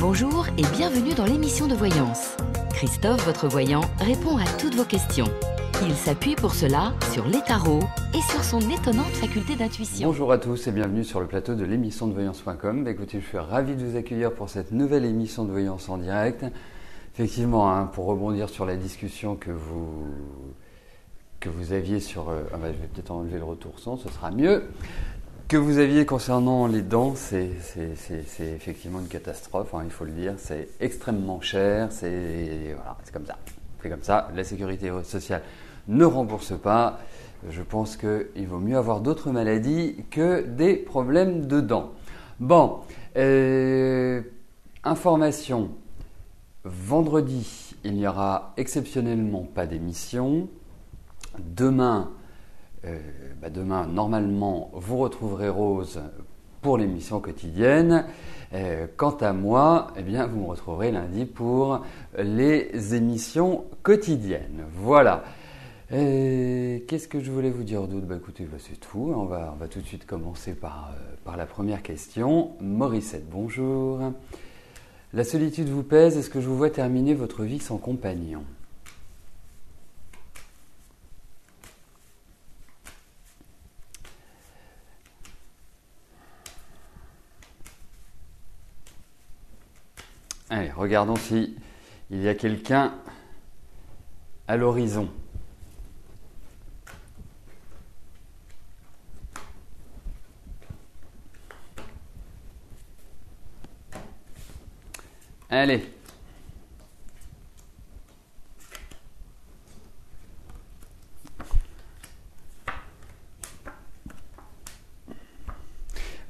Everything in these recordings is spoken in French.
Bonjour et bienvenue dans l'émission de voyance. Christophe, votre voyant, répond à toutes vos questions. Il s'appuie pour cela sur les tarots et sur son étonnante faculté d'intuition. Bonjour à tous et bienvenue sur le plateau de l'émission de voyance.com. Écoutez, je suis ravi de vous accueillir pour cette nouvelle émission de voyance en direct. Effectivement, pour rebondir sur la discussion que vous aviez sur... je vais peut-être enlever le retour son, ce sera mieux. Que vous aviez concernant les dents, c'est effectivement une catastrophe, il faut le dire. C'est extrêmement cher, c'est comme ça. C'est comme ça, la sécurité sociale ne rembourse pas. Je pense qu'il vaut mieux avoir d'autres maladies que des problèmes de dents. Bon, information. Vendredi, il n'y aura exceptionnellement pas d'émission. Demain, normalement, vous retrouverez Rose pour l'émission quotidienne. Quant à moi, vous me retrouverez lundi pour les émissions quotidiennes. Voilà. Qu'est-ce que je voulais vous dire d'autre ? Écoutez, c'est tout. On va tout de suite commencer par la première question. Morissette, bonjour. La solitude vous pèse. Est-ce que je vous vois terminer votre vie sans compagnon ? Allez, regardons si il y a quelqu'un à l'horizon. Allez.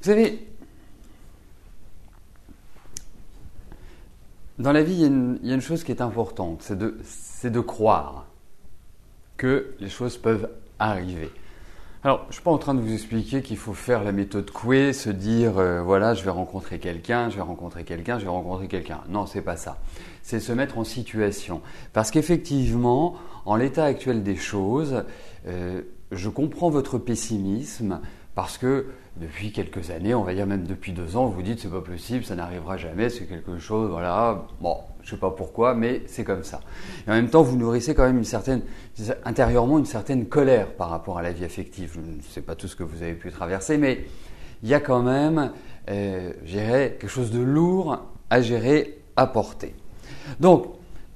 Vous savez, dans la vie, il y a une chose qui est importante, c'est de croire que les choses peuvent arriver. Alors, je ne suis pas en train de vous expliquer qu'il faut faire la méthode Coué, se dire, je vais rencontrer quelqu'un. Non, c'est pas ça. C'est se mettre en situation. Parce qu'effectivement, en l'état actuel des choses, je comprends votre pessimisme parce que depuis quelques années, on va dire même depuis 2 ans, vous dites c'est pas possible, ça n'arrivera jamais, c'est quelque chose, je sais pas pourquoi, mais c'est comme ça. Et en même temps, vous nourrissez quand même intérieurement une certaine colère par rapport à la vie affective. Je ne sais pas tout ce que vous avez pu traverser, mais il y a quand même, quelque chose de lourd à gérer, à porter. Donc,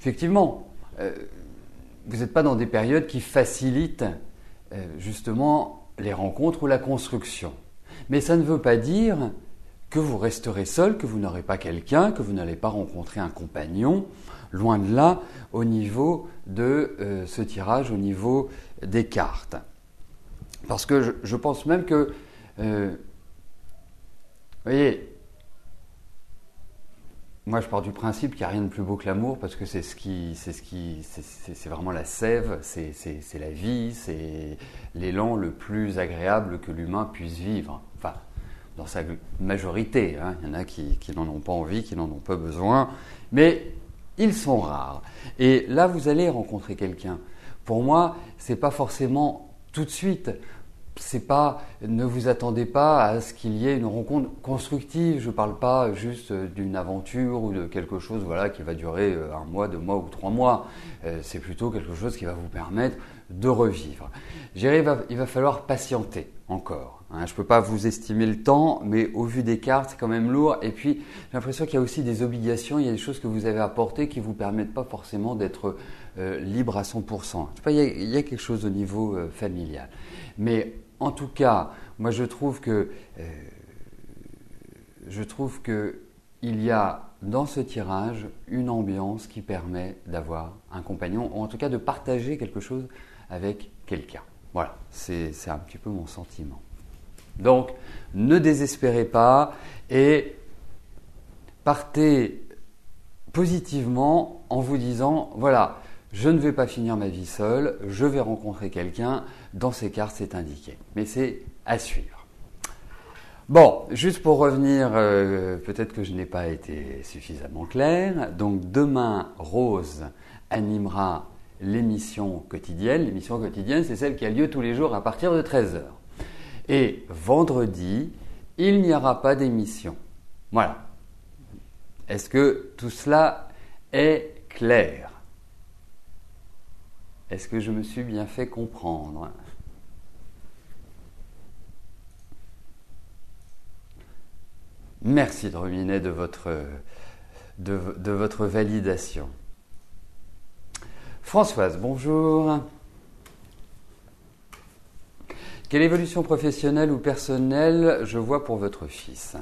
effectivement, vous n'êtes pas dans des périodes qui facilitent justement les rencontres ou la construction. Mais ça ne veut pas dire que vous resterez seul, que vous n'aurez pas quelqu'un, que vous n'allez pas rencontrer un compagnon. Loin de là, au niveau de ce tirage, au niveau des cartes. Parce que je pense même que, vous voyez, moi je pars du principe qu'il n'y a rien de plus beau que l'amour parce que c'est vraiment la sève, c'est la vie, c'est l'élan le plus agréable que l'humain puisse vivre. Enfin, dans sa majorité, il y en a qui n'en ont pas envie, qui n'en ont pas besoin, mais ils sont rares. Et là, vous allez rencontrer quelqu'un. Pour moi, c'est pas forcément tout de suite. Ne vous attendez pas à ce qu'il y ait une rencontre constructive. Je ne parle pas juste d'une aventure ou de quelque chose qui va durer 1 mois, 2 mois ou 3 mois. C'est plutôt quelque chose qui va vous permettre de revivre. Je dirais, il va falloir patienter encore. Je ne peux pas vous estimer le temps, mais au vu des cartes, c'est quand même lourd. Et puis, j'ai l'impression qu'il y a aussi des obligations, il y a des choses que vous avez apportées qui ne vous permettent pas forcément d'être libre à 100%. Je sais pas, il y a quelque chose au niveau familial. Mais en tout cas, moi je trouve que il y a dans ce tirage une ambiance qui permet d'avoir un compagnon, ou en tout cas de partager quelque chose avec quelqu'un. Voilà, c'est un petit peu mon sentiment. Donc, ne désespérez pas et partez positivement en vous disant, je ne vais pas finir ma vie seul, je vais rencontrer quelqu'un, dans ces cartes c'est indiqué. Mais c'est à suivre. Bon, juste pour revenir, peut-être que je n'ai pas été suffisamment clair. Donc demain, Rose animera l'émission quotidienne. L'émission quotidienne, c'est celle qui a lieu tous les jours à partir de 13h. Et vendredi, il n'y aura pas d'émission. Voilà. Est-ce que tout cela est clair? Est-ce que je me suis bien fait comprendre? Merci de Rominet de votre validation. Françoise, bonjour. Quelle évolution professionnelle ou personnelle je vois pour votre fils?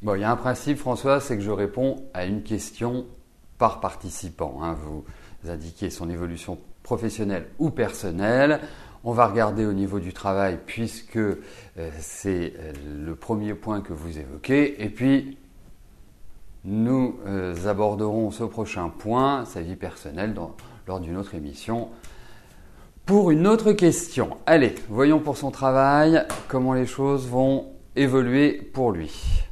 Bon, il y a un principe, Françoise, c'est que je réponds à une question par participant. Vous indiquez son évolution professionnelle ou personnelle. On va regarder au niveau du travail puisque c'est le premier point que vous évoquez. Et puis, nous aborderons ce prochain point, sa vie personnelle, lors d'une autre émission, pour une autre question. Allez, voyons pour son travail comment les choses vont évoluer pour lui.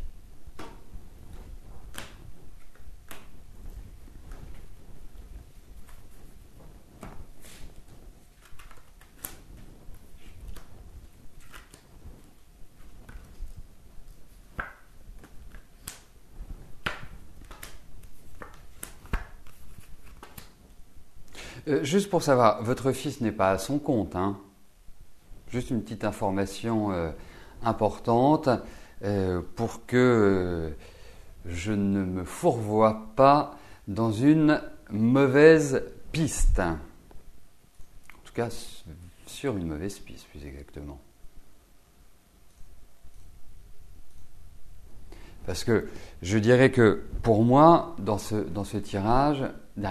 Juste pour savoir, votre fils n'est pas à son compte, hein? Juste une petite information importante pour que je ne me fourvoie pas dans une mauvaise piste. En tout cas, sur une mauvaise piste, plus exactement. Parce que je dirais que pour moi, dans ce tirage, oui,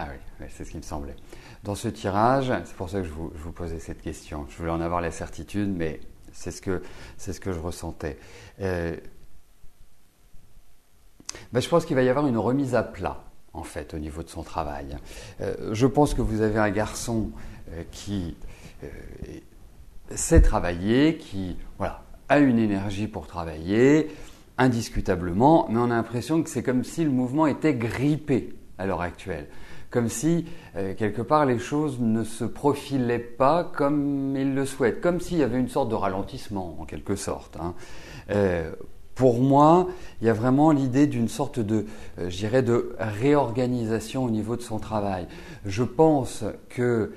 c'est ce qui me semblait. Dans ce tirage, c'est pour ça que je vous posais cette question. Je voulais en avoir la certitude, mais c'est ce que je ressentais. Je pense qu'il va y avoir une remise à plat, en fait, au niveau de son travail. Je pense que vous avez un garçon qui sait travailler, qui a une énergie pour travailler, indiscutablement, mais on a l'impression que c'est comme si le mouvement était grippé à l'heure actuelle. Comme si, quelque part, les choses ne se profilaient pas comme il le souhaite, comme s'il y avait une sorte de ralentissement, en quelque sorte. Pour moi, il y a vraiment l'idée d'une sorte de réorganisation au niveau de son travail. Je pense que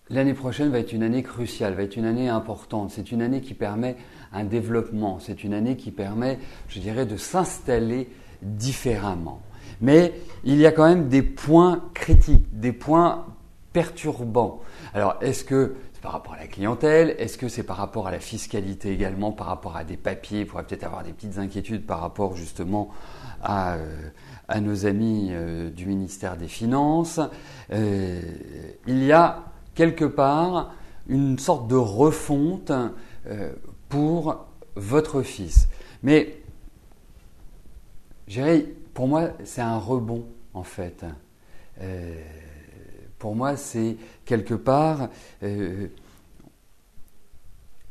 l'année prochaine va être une année cruciale, va être une année importante. C'est une année qui permet un développement, c'est une année qui permet, de s'installer différemment. Mais il y a quand même des points critiques, des points perturbants. Alors, est-ce que c'est par rapport à la clientèle? Est-ce que c'est par rapport à la fiscalité également, par rapport à des papiers? Il pourrait peut-être avoir des petites inquiétudes par rapport justement à nos amis du ministère des Finances. Il y a quelque part une sorte de refonte pour votre fils. Mais, pour moi, c'est un rebond, en fait. Pour moi, c'est quelque part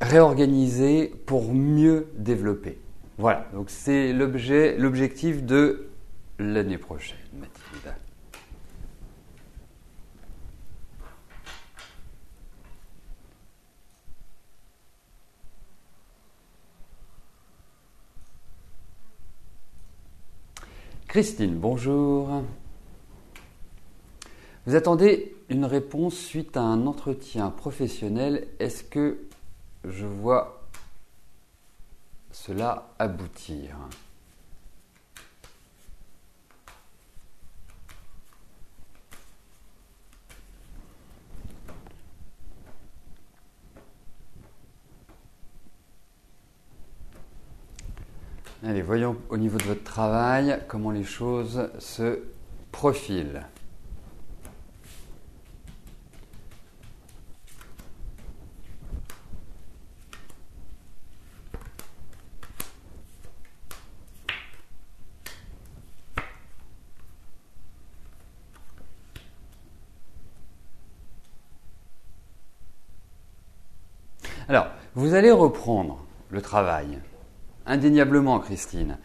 réorganiser pour mieux développer. Voilà, donc c'est l'objectif de l'année prochaine, Mathilde. Christine, bonjour. Vous attendez une réponse suite à un entretien professionnel. Est-ce que je vois cela aboutir? Allez, voyons au niveau de votre travail comment les choses se profilent. Alors, vous allez reprendre le travail. Indéniablement, Christine.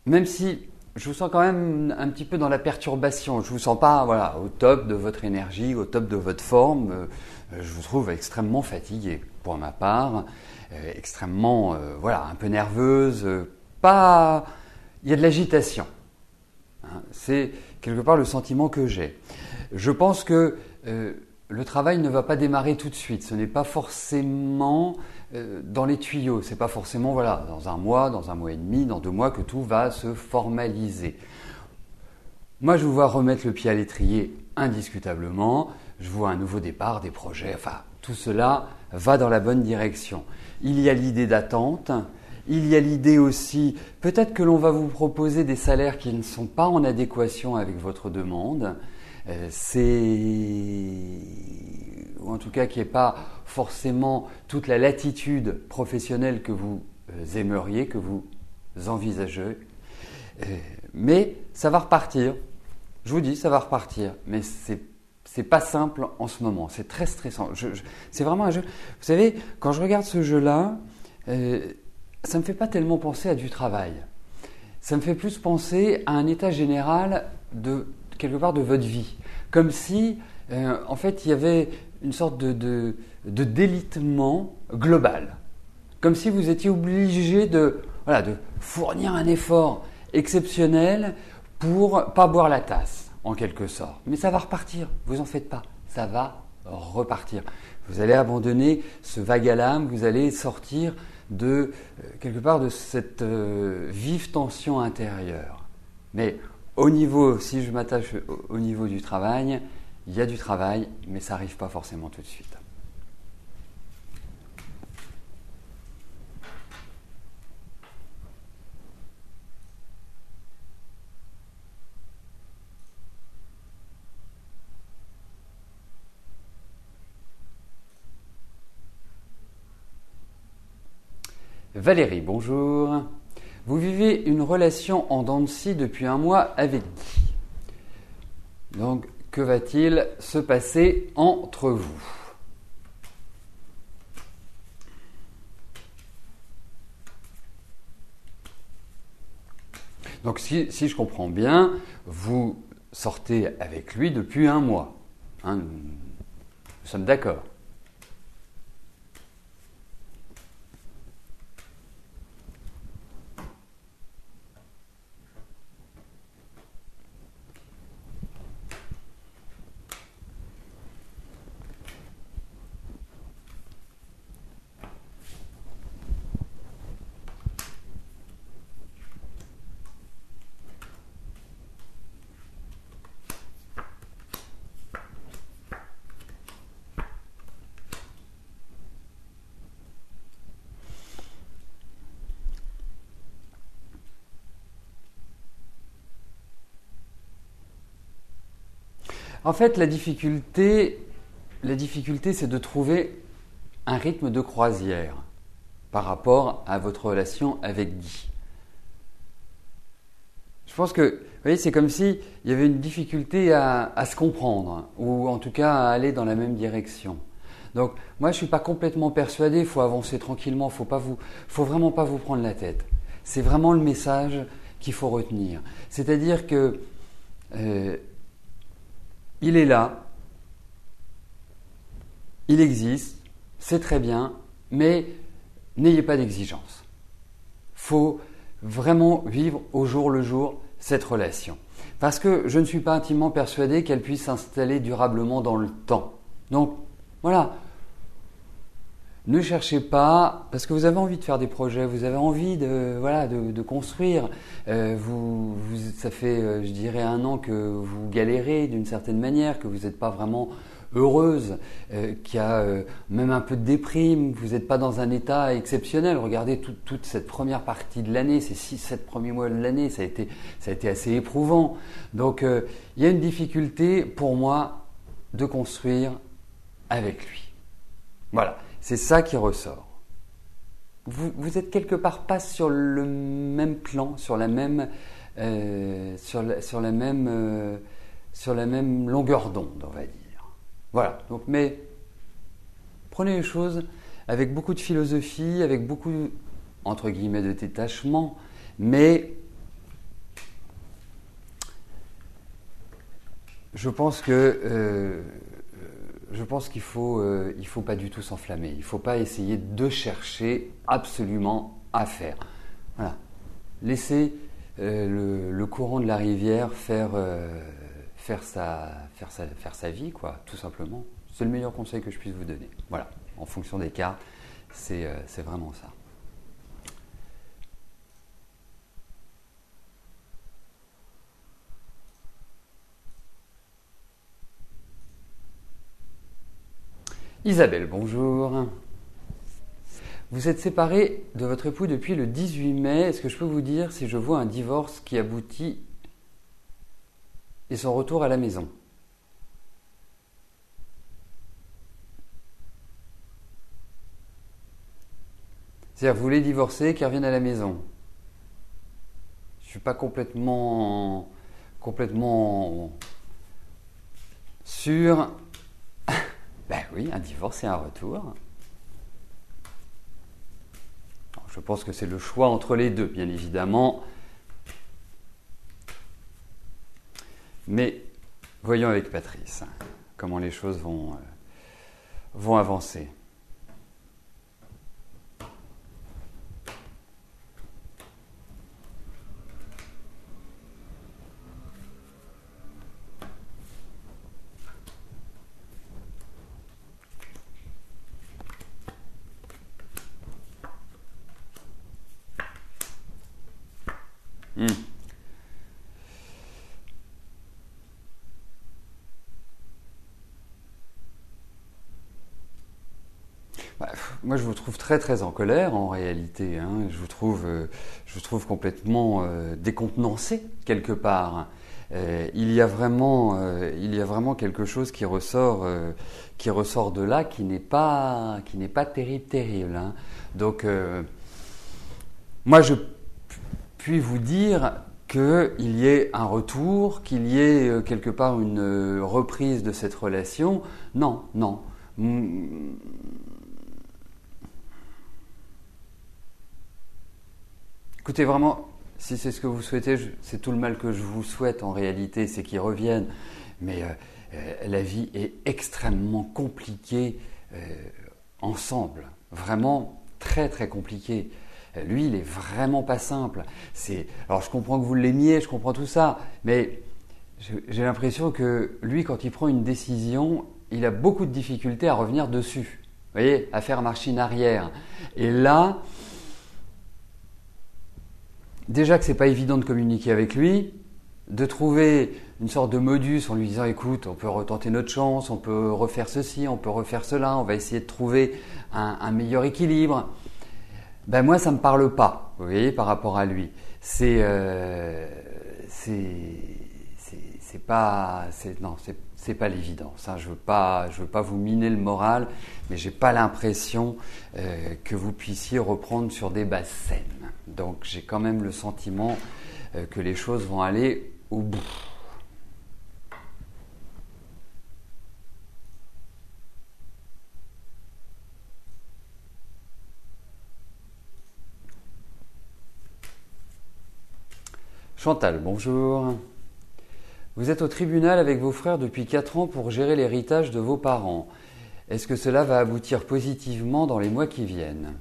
Même si je vous sens quand même un petit peu dans la perturbation. Je vous sens pas voilà, au top de votre énergie, au top de votre forme. Je vous trouve extrêmement fatigué pour ma part, extrêmement voilà, un peu nerveuse. Pas, il y a de l'agitation. Hein, c'est quelque part le sentiment que j'ai. Je pense que le travail ne va pas démarrer tout de suite. Ce n'est pas forcément dans les tuyaux. C'est pas forcément voilà, dans un mois et demi, dans 2 mois que tout va se formaliser. Moi, je vous vois remettre le pied à l'étrier indiscutablement. Je vois un nouveau départ, des projets. Enfin, tout cela va dans la bonne direction. Il y a l'idée d'attente. Il y a l'idée aussi, peut-être que l'on va vous proposer des salaires qui ne sont pas en adéquation avec votre demande. Ou en tout cas qui n'est pas forcément toute la latitude professionnelle que vous aimeriez, que vous envisagez. Mais ça va repartir. Je vous dis, ça va repartir. Mais c'est pas simple en ce moment. C'est très stressant. C'est vraiment un jeu. Vous savez, quand je regarde ce jeu-là, ça me fait pas tellement penser à du travail. Ça me fait plus penser à un état général de quelque part de votre vie. Comme si, en fait, il y avait une sorte de délitement global. Comme si vous étiez obligé de fournir un effort exceptionnel pour pas boire la tasse, en quelque sorte. Mais ça va repartir, vous en faites pas. Ça va repartir. Vous allez abandonner ce vague à l'âme, vous allez sortir de quelque part de cette vive tension intérieure. Mais au niveau, si je m'attache au niveau du travail, il y a du travail, mais ça n'arrive pas forcément tout de suite. Valérie, bonjour. Vous vivez une relation en dents de scie depuis 1 mois avec qui? Donc, que va-t-il se passer entre vous? Donc, si je comprends bien, vous sortez avec lui depuis 1 mois. Hein, nous sommes d'accord. En fait, la difficulté, c'est de trouver un rythme de croisière par rapport à votre relation avec Guy. Je pense que, vous voyez, c'est comme s'il y avait une difficulté à se comprendre, ou en tout cas à aller dans la même direction. Donc, moi, je ne suis pas complètement persuadé, il faut avancer tranquillement, faut vraiment pas vous prendre la tête. C'est vraiment le message qu'il faut retenir. C'est-à-dire que il est là, il existe, c'est très bien, mais n'ayez pas d'exigence. Faut vraiment vivre au jour le jour cette relation. Parce que je ne suis pas intimement persuadé qu'elle puisse s'installer durablement dans le temps. Donc, voilà. Ne cherchez pas, parce que vous avez envie de faire des projets, vous avez envie de construire. Ça fait, je dirais, 1 an que vous galérez d'une certaine manière, que vous n'êtes pas vraiment heureuse, qu'il y a même un peu de déprime, vous n'êtes pas dans un état exceptionnel. Regardez toute cette première partie de l'année, ces 6-7 premiers mois de l'année, ça a été assez éprouvant. Donc, il y a une difficulté pour moi de construire avec lui. Voilà. C'est ça qui ressort. Vous êtes quelque part pas sur le même plan, sur la même longueur d'onde, on va dire. Voilà. Donc, mais prenez les choses avec beaucoup de philosophie, avec beaucoup entre guillemets de détachement, mais je pense qu'il faut pas du tout s'enflammer. Il ne faut pas essayer de chercher absolument à faire. Voilà. Laissez le courant de la rivière faire sa vie, quoi, tout simplement. C'est le meilleur conseil que je puisse vous donner. Voilà. En fonction des cartes, c'est vraiment ça. Isabelle, bonjour. Vous êtes séparée de votre époux depuis le 18 mai. Est-ce que je peux vous dire si je vois un divorce qui aboutit et son retour à la maison? C'est-à-dire, vous voulez divorcer, qu'il revienne à la maison? Je ne suis pas complètement sûr. Ben oui, un divorce et un retour. Alors, je pense que c'est le choix entre les deux, bien évidemment. Mais voyons avec Patrice comment les choses vont avancer. Moi, je vous trouve très très en colère en réalité. Hein. Je vous trouve complètement décontenancé quelque part. Il y a vraiment quelque chose qui ressort de là qui n'est pas terrible. Hein. Donc, moi, je puis vous dire qu'il y ait un retour, qu'il y ait quelque part une reprise de cette relation. Non. Écoutez, vraiment, si c'est ce que vous souhaitez, c'est tout le mal que je vous souhaite en réalité, c'est qu'ils reviennent. Mais la vie est extrêmement compliquée ensemble, vraiment très très compliquée. Lui, il est vraiment pas simple. Alors, je comprends que vous l'aimiez, je comprends tout ça, mais j'ai l'impression que lui, quand il prend une décision, il a beaucoup de difficultés à revenir dessus. Vous voyez, à faire machine arrière. Et là, déjà que c'est pas évident de communiquer avec lui, de trouver une sorte de modus en lui disant écoute, on peut retenter notre chance, on peut refaire ceci, on peut refaire cela, on va essayer de trouver un meilleur équilibre. Ben moi, ça me parle pas, vous voyez, par rapport à lui. C'est pas l'évidence. Hein. Je veux pas vous miner le moral, mais j'ai pas l'impression que vous puissiez reprendre sur des bases saines. Donc j'ai quand même le sentiment que les choses vont aller au bout. Chantal, bonjour. Vous êtes au tribunal avec vos frères depuis 4 ans pour gérer l'héritage de vos parents. Est-ce que cela va aboutir positivement dans les mois qui viennent ?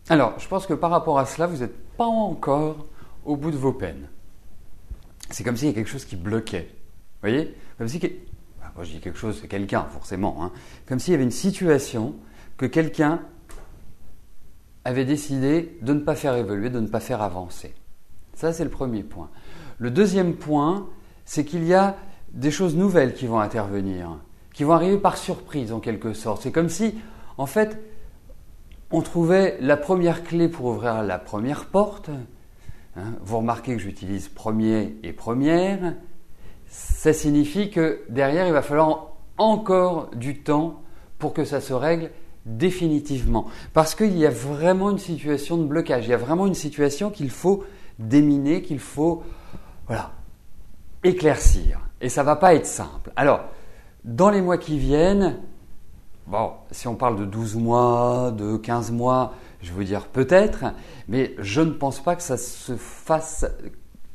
Alors, je pense que par rapport à cela, vous n'êtes pas encore au bout de vos peines. C'est comme s'il y a quelque chose qui bloquait. Vous voyez ? Comme si... Moi, je dis quelque chose, c'est quelqu'un, forcément. Hein. Comme s'il y avait une situation que quelqu'un avait décidé de ne pas faire évoluer, de ne pas faire avancer. Ça, c'est le premier point. Le deuxième point, c'est qu'il y a des choses nouvelles qui vont intervenir, qui vont arriver par surprise, en quelque sorte. C'est comme si, en fait, on trouvait la première clé pour ouvrir la première porte, hein, vous remarquez que j'utilise premier et première, ça signifie que derrière, il va falloir encore du temps pour que ça se règle définitivement. Parce qu'il y a vraiment une situation de blocage, il y a vraiment une situation qu'il faut déminer, qu'il faut éclaircir. Et ça ne va pas être simple. Alors, dans les mois qui viennent, bon, si on parle de 12 mois, de 15 mois, je veux dire peut-être, mais je ne pense pas que ça se fasse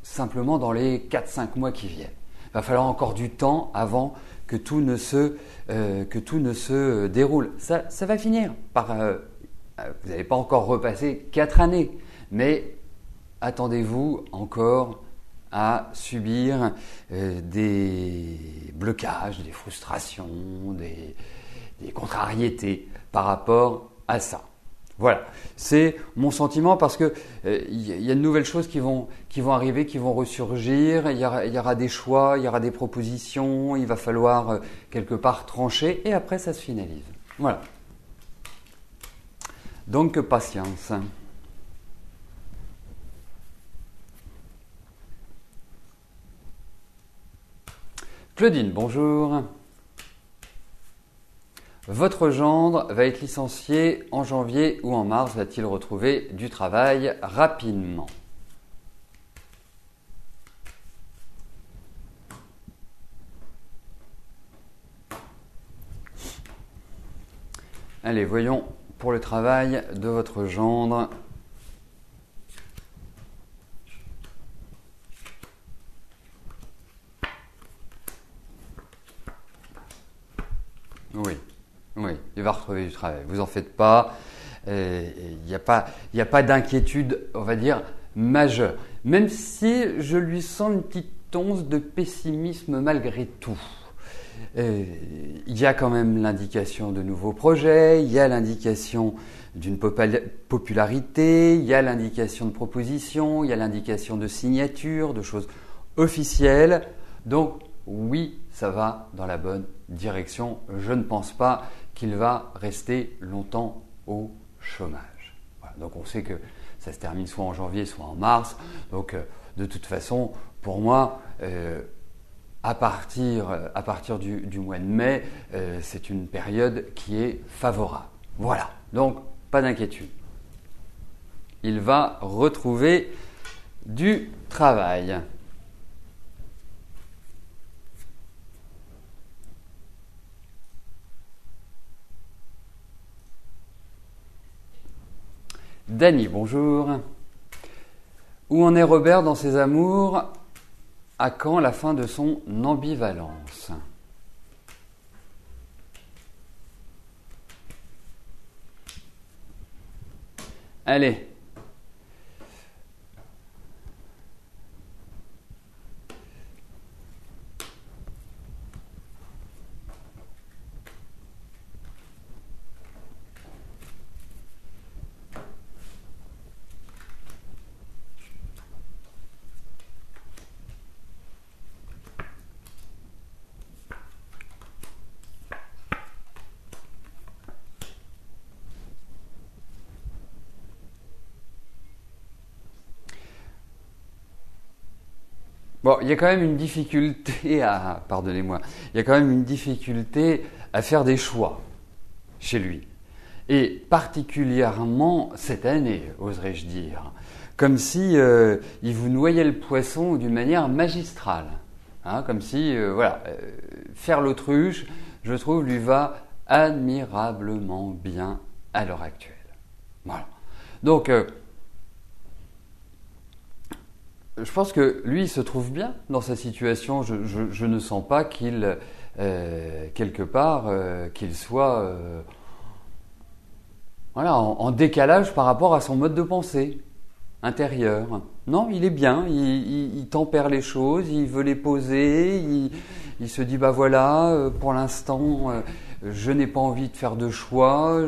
simplement dans les 4-5 mois qui viennent. Il va falloir encore du temps avant que tout ne se déroule. Ça va finir par... vous n'avez pas encore repassé 4 années, mais attendez-vous encore à subir des blocages, des frustrations, des contrariétés par rapport à ça. Voilà, c'est mon sentiment parce que y a de nouvelles choses qui vont arriver, qui vont ressurgir. Il y aura des choix, il y aura des propositions. Il va falloir quelque part trancher et après ça se finalise. Voilà. Donc patience. Claudine, bonjour. Votre gendre va être licencié en janvier ou en mars. Va-t-il retrouver du travail rapidement? Allez, voyons pour le travail de votre gendre. Oui, il va retrouver du travail. Vous en faites pas. Il n'y a pas d'inquiétude, on va dire, majeure. Même si je lui sens une petite once de pessimisme malgré tout. Il y a quand même l'indication de nouveaux projets, il y a l'indication d'une popularité, il y a l'indication de propositions, il y a l'indication de signature, de choses officielles. Donc oui, ça va dans la bonne direction. Je ne pense pas qu'il va rester longtemps au chômage. Voilà. Donc on sait que ça se termine soit en janvier, soit en mars. Donc de toute façon, pour moi, à partir du mois de mai, c'est une période qui est favorable. Voilà, donc pas d'inquiétude. Il va retrouver du travail. Dany, bonjour. Où en est Robert dans ses amours? À quand la fin de son ambivalence? Allez. Bon, il y a quand même une difficulté pardonnez-moi, il y a quand même une difficulté à faire des choix chez lui. Et particulièrement cette année, oserais-je dire. Comme si il vous noyait le poisson d'une manière magistrale. Hein, comme si, faire l'autruche, je trouve, lui va admirablement bien à l'heure actuelle. Voilà. Donc, je pense que lui, il se trouve bien dans sa situation. Je ne sens pas qu'il, quelque part, qu'il soit en décalage par rapport à son mode de pensée intérieur. Non, il est bien, il tempère les choses, il veut les poser, il se dit, pour l'instant, je n'ai pas envie de faire de choix,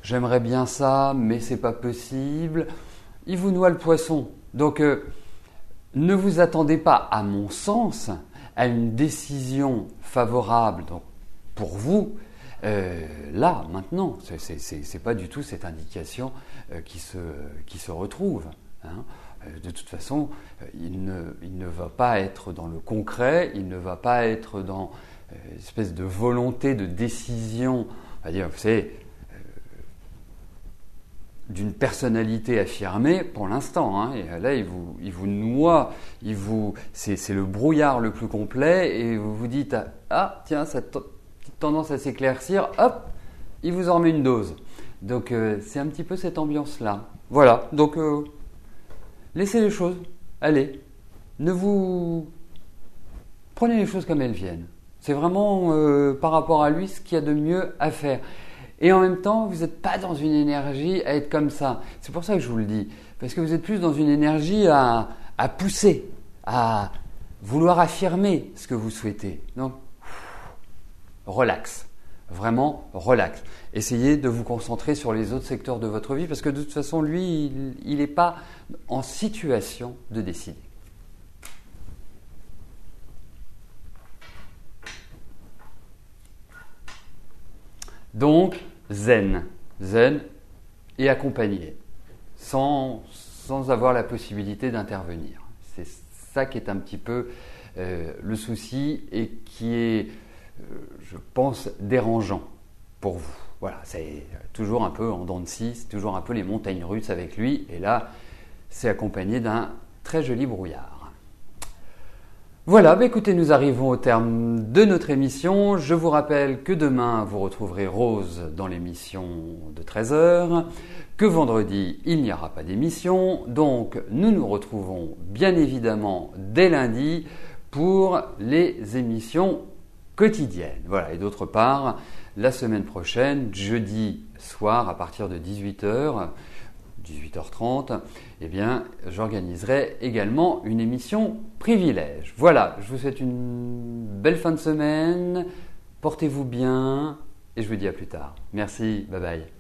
j'aimerais bien ça, mais c'est pas possible. Il vous noie le poisson. Donc, ne vous attendez pas, à mon sens, à une décision favorable donc, pour vous, là, maintenant. C'est pas du tout cette indication qui se retrouve. Hein. de toute façon, il ne va pas être dans le concret, il ne va pas être dans une espèce de volonté de décision, on va dire, vous savez, d'une personnalité affirmée pour l'instant. Hein. Et là, il vous noie, c'est le brouillard le plus complet, et vous vous dites ah tiens, cette petite tendance à s'éclaircir, hop, il vous en remet une dose. Donc c'est un petit peu cette ambiance-là. Voilà. Donc laissez les choses. Allez, prenez les choses comme elles viennent. C'est vraiment par rapport à lui ce qu'il y a de mieux à faire. Et en même temps, vous n'êtes pas dans une énergie à être comme ça. C'est pour ça que je vous le dis. Parce que vous êtes plus dans une énergie à pousser, à vouloir affirmer ce que vous souhaitez. Donc, relax. Vraiment, relax. Essayez de vous concentrer sur les autres secteurs de votre vie parce que de toute façon, lui, il n'est pas en situation de décider. Donc, zen et accompagné, sans avoir la possibilité d'intervenir. C'est ça qui est un petit peu le souci et qui est, je pense, dérangeant pour vous. Voilà, c'est toujours un peu en dents de scie, c'est toujours un peu les montagnes russes avec lui, et là, c'est accompagné d'un très joli brouillard. Voilà, écoutez, nous arrivons au terme de notre émission. Je vous rappelle que demain, vous retrouverez Rose dans l'émission de 13h, que vendredi, il n'y aura pas d'émission. Donc, nous nous retrouvons bien évidemment dès lundi pour les émissions quotidiennes. Voilà, et d'autre part, la semaine prochaine, jeudi soir, à partir de 18h, 18h30, eh bien, j'organiserai également une émission privilège. Voilà, je vous souhaite une belle fin de semaine, portez-vous bien et je vous dis à plus tard. Merci, bye bye.